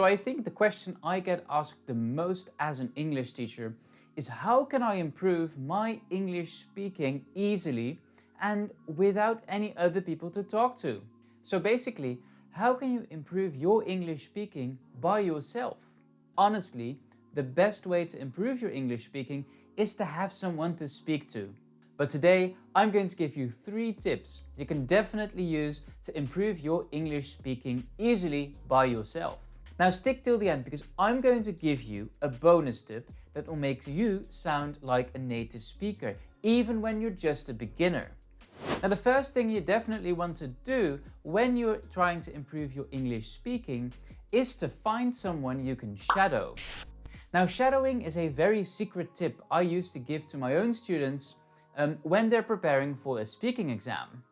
So I think the question I get asked the most as an English teacher is how can I improve my English speaking easily and without any other people to talk to? So basically, how can you improve your English speaking by yourself? Honestly, the best way to improve your English speaking is to have someone to speak to. But today, I'm going to give you 3 tips you can definitely use to improve your English speaking easily by yourself. Now stick till the end because I'm going to give you a bonus tip that will make you sound like a native speaker, even when you're just a beginner. Now the first thing you definitely want to do when you're trying to improve your English speaking is to find someone you can shadow. Now shadowing is a very secret tip I used to give to my own students when they're preparing for a speaking exam.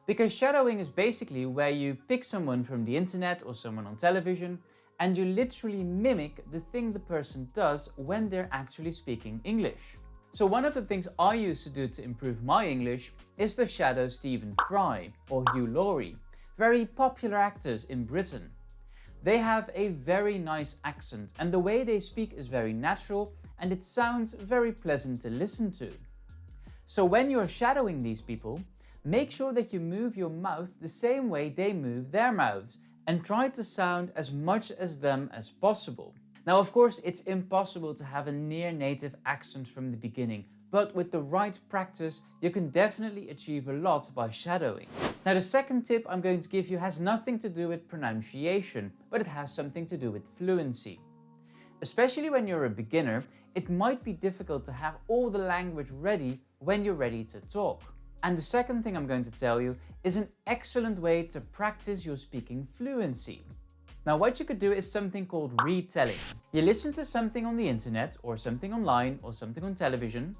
Because shadowing is basically where you pick someone from the internet or someone on television and you literally mimic the thing the person does when they're actually speaking English. So one of the things I used to do to improve my English is to shadow Stephen Fry or Hugh Laurie, very popular actors in Britain. They have a very nice accent and the way they speak is very natural and it sounds very pleasant to listen to. So when you're shadowing these people, make sure that you move your mouth the same way they move their mouths and try to sound as much as them as possible. Now, of course, it's impossible to have a near native accent from the beginning, but with the right practice, you can definitely achieve a lot by shadowing. Now, the second tip I'm going to give you has nothing to do with pronunciation, but it has something to do with fluency. Especially when you're a beginner, it might be difficult to have all the language ready when you're ready to talk. And the second thing I'm going to tell you is an excellent way to practice your speaking fluency. Now what you could do is something called retelling. You listen to something on the internet or something online or something on television,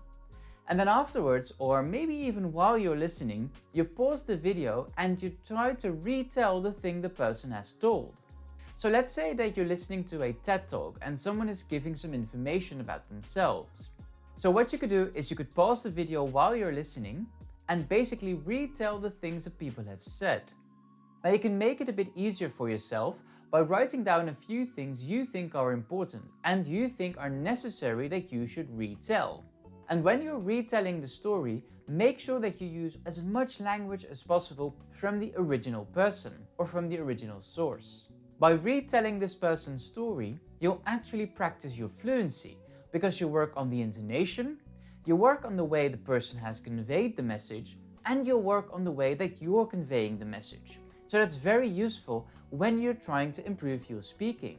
and then afterwards, or maybe even while you're listening, you pause the video and you try to retell the thing the person has told. So let's say that you're listening to a TED Talk and someone is giving some information about themselves. So what you could do is you could pause the video while you're listening and basically retell the things that people have said. Now you can make it a bit easier for yourself by writing down a few things you think are important and you think are necessary that you should retell. And when you're retelling the story, make sure that you use as much language as possible from the original person or from the original source. By retelling this person's story, you'll actually practice your fluency because you work on the intonation, you work on the way the person has conveyed the message, and you'll work on the way that you're conveying the message. So that's very useful when you're trying to improve your speaking.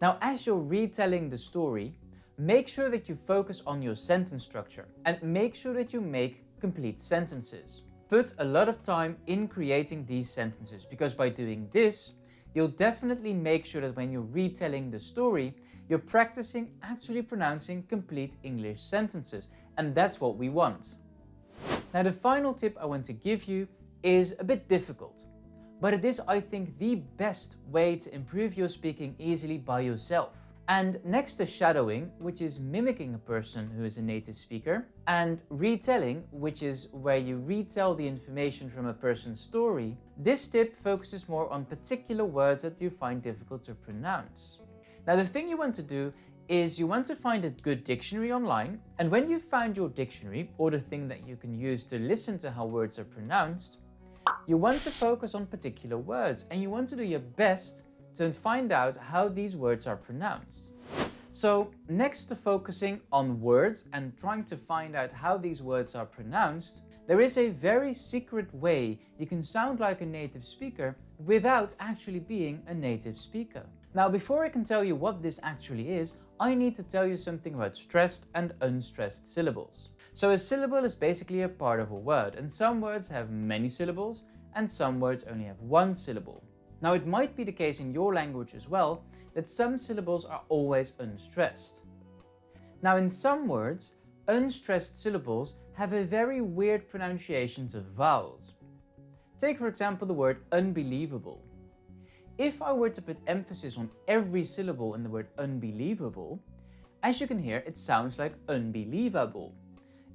Now, as you're retelling the story, make sure that you focus on your sentence structure and make sure that you make complete sentences. Put a lot of time in creating these sentences because by doing this, you'll definitely make sure that when you're retelling the story, you're practicing actually pronouncing complete English sentences, and that's what we want. Now, the final tip I want to give you is a bit difficult, but it is, I think, the best way to improve your speaking easily by yourself. And next to shadowing, which is mimicking a person who is a native speaker, and retelling, which is where you retell the information from a person's story, this tip focuses more on particular words that you find difficult to pronounce. Now, the thing you want to do is you want to find a good dictionary online, and when you find your dictionary, or the thing that you can use to listen to how words are pronounced, you want to focus on particular words, and you want to do your best to find out how these words are pronounced. So next to focusing on words and trying to find out how these words are pronounced, there is a very secret way you can sound like a native speaker without actually being a native speaker. Now, before I can tell you what this actually is, I need to tell you something about stressed and unstressed syllables. So a syllable is basically a part of a word, and some words have many syllables and some words only have one syllable. Now, it might be the case in your language as well that some syllables are always unstressed. Now, in some words, unstressed syllables have a very weird pronunciations of vowels. Take, for example, the word unbelievable. If I were to put emphasis on every syllable in the word unbelievable, as you can hear, it sounds like unbelievable.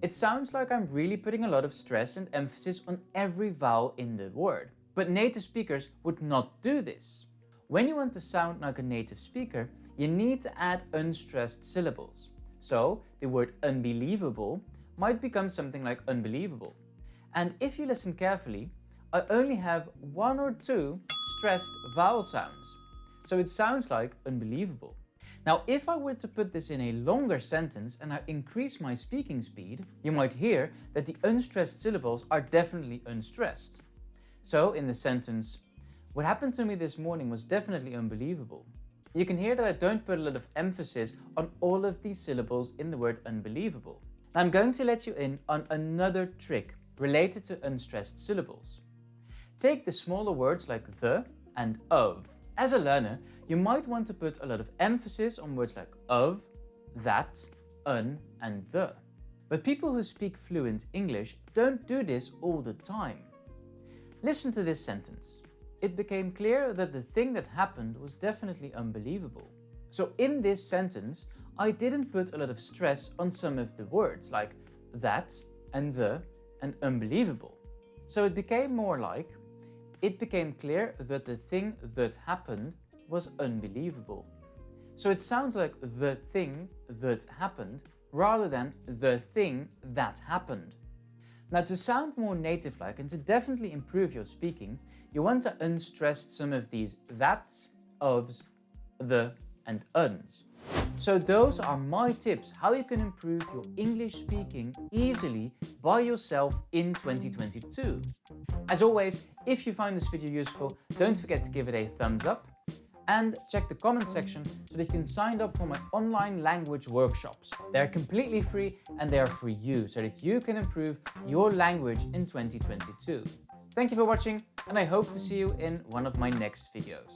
It sounds like I'm really putting a lot of stress and emphasis on every vowel in the word. But native speakers would not do this. When you want to sound like a native speaker, you need to add unstressed syllables. So the word unbelievable might become something like unbelievable. And if you listen carefully, I only have 1 or 2 stressed vowel sounds. So it sounds like unbelievable. Now, if I were to put this in a longer sentence and I increase my speaking speed, you might hear that the unstressed syllables are definitely unstressed. So in the sentence, what happened to me this morning was definitely unbelievable. You can hear that I don't put a lot of emphasis on all of these syllables in the word unbelievable. Now, I'm going to let you in on another trick related to unstressed syllables. Take the smaller words like the and of. As a learner, you might want to put a lot of emphasis on words like of, that, and the. But people who speak fluent English don't do this all the time. Listen to this sentence. It became clear that the thing that happened was definitely unbelievable. So in this sentence, I didn't put a lot of stress on some of the words like that and the and unbelievable. So it became more like, it became clear that the thing that happened was unbelievable. So it sounds like the thing that happened rather than the thing that happened. Now, to sound more native-like and to definitely improve your speaking, you want to unstress some of these that's, ofs, the, and uns. So those are my tips how you can improve your English speaking easily by yourself in 2022. As always, if you find this video useful, don't forget to give it a thumbs up and check the comment section so that you can sign up for my online language workshops. They're completely free and they are for you so that you can improve your language in 2022. Thank you for watching and I hope to see you in one of my next videos.